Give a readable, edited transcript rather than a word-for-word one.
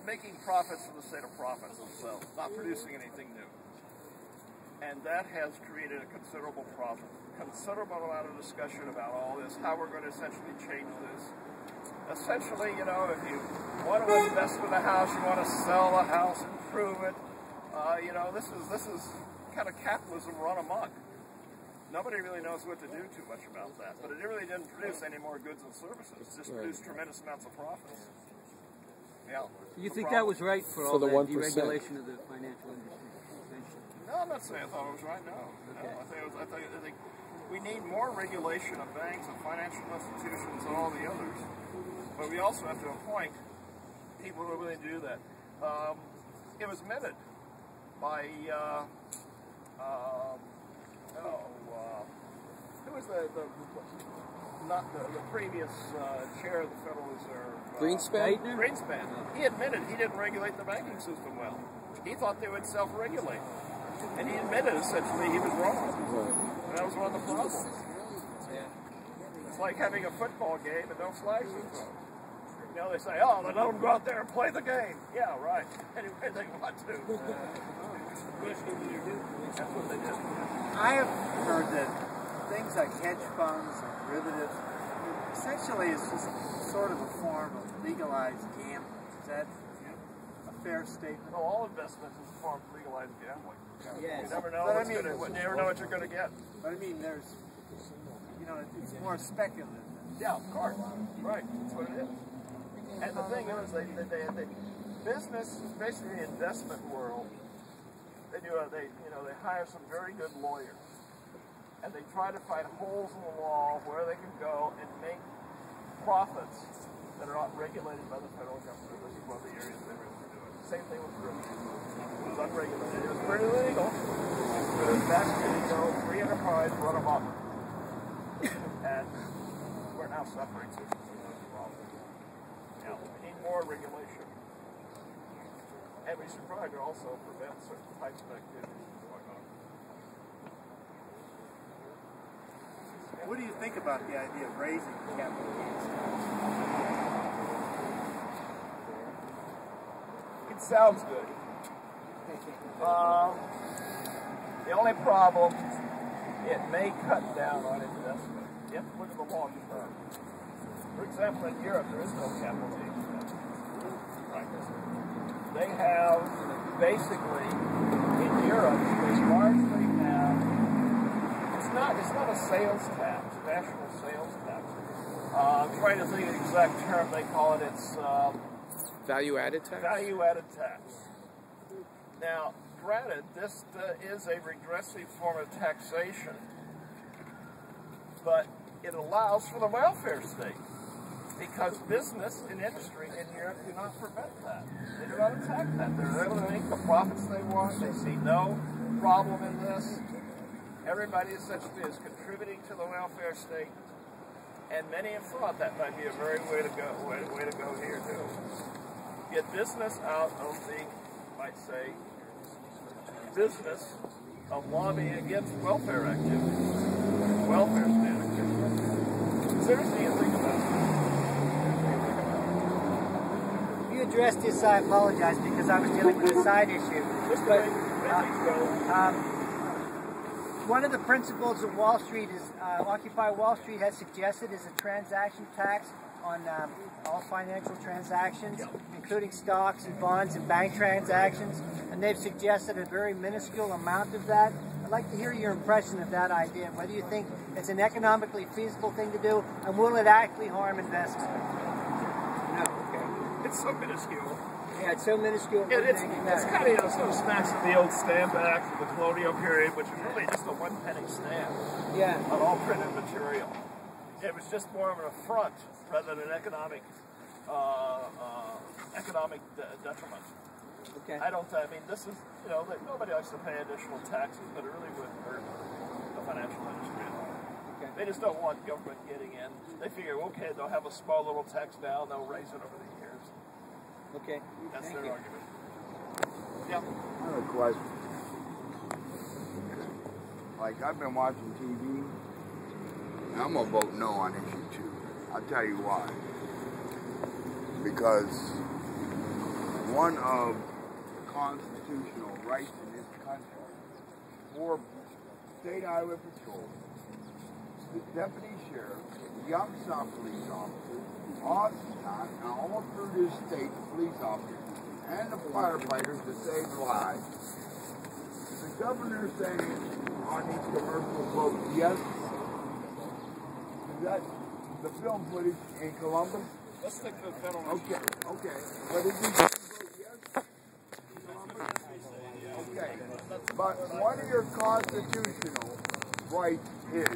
making profits for the sake of profits themselves, not producing anything new. And that has created a considerable problem. Considerable amount of discussion about all this, how we're going to essentially change this. Essentially, you know, if you want to invest in a house, you want to sell a house, improve it, you know, this is kind of capitalism run amok. Nobody really knows what to do too much about that, but it really didn't produce any more goods and services. It just produced tremendous amounts of profits. Yeah. You think that was right for all the deregulation of the financial industry? No, I'm not saying I thought it was right. No, okay. I think we need more regulation of banks and financial institutions and all the others. But we also have to appoint people who are willing to do that. It was amended by who was the previous chair of the Federal Reserve? Greenspan? Greenspan. He admitted he didn't regulate the banking system well. He thought they would self-regulate. And he admitted, essentially, he was wrong. And that was one of the problems. It's like having a football game and no flags are thrown. You know, they say, oh, let them go out there and play the game. Yeah, right. Anyway, they want to. That's what they did. I have heard that things like hedge funds and derivatives, essentially it's just sort of a form of legalized gambling. Is that a fair statement? No, all investment is a form of legalized gambling. Yes. You never know what you're going to get. But I mean, there's, you know, it's more speculative. Yeah, of course. Right. That's what it is. And the thing is, they business is basically the investment world. They hire some very good lawyers, and they try to find holes in the wall where they can go and make profits that are not regulated by the federal government. This is one of the areas they really do it. Same thing with real estate. It was unregulated. It was pretty illegal. Back free enterprise run amok, and we're now suffering from this problem. Now we need more regulation. And we should probably also prevent certain types of activities from going on. What do you think about the idea of raising capital gains tax? It sounds good. The only problem, it may cut down on investment. You have to look at the long term. For example, in Europe, there is no capital gains tax. Right. They have, basically, in Europe, they largely have, it's not a sales tax, national sales tax. I'm trying to think of the exact term they call it. It's value-added tax? Value-added tax. Now, granted, this is a regressive form of taxation, but it allows for the welfare state. Because business and industry in Europe do not prevent that. They do not attack that. They're able to make the profits they want. They see no problem in this. Everybody essentially is contributing to the welfare state. And many have thought that might be a very way to go here too. Get business out of the, might say, business of lobbying against welfare activities, welfare state activities. Seriously, you think about it. Addressed this, I apologize because I was dealing with a side issue. But one of the principles of Wall Street is Occupy Wall Street has suggested is a transaction tax on all financial transactions, including stocks and bonds and bank transactions, and they've suggested a very minuscule amount of that. I'd like to hear your impression of that idea, whether you think it's an economically feasible thing to do, and will it actually harm investment? It's so minuscule. Yeah, it's so minuscule. It's kind of, sort of smacks of the old stamp act of the colonial period, which was really just a one-penny stamp on all printed material. It was just more of an affront rather than an economic detriment. Okay. I mean, this is, nobody likes to pay additional taxes, but it really wouldn't hurt the financial industry at all. Okay. They just don't want government getting in. They figure, okay, they'll have a small little tax now, and they'll raise it over the years. Okay. That's their argument. Yeah. I have a question. Like, I've been watching TV, and I'm going to vote no on issue 2. I'll tell you why. Because one of the constitutional rights in this country for State Highway Patrol, the deputy sheriff, the Youngstown police officers, Austin, and all through this state, the police officers, and the firefighters to save lives. The governor saying on these commercial boats, yes, is that the film footage in Columbus? Let's stick to the federal. Okay. But is he saying yes? Okay. But one of your constitutional rights is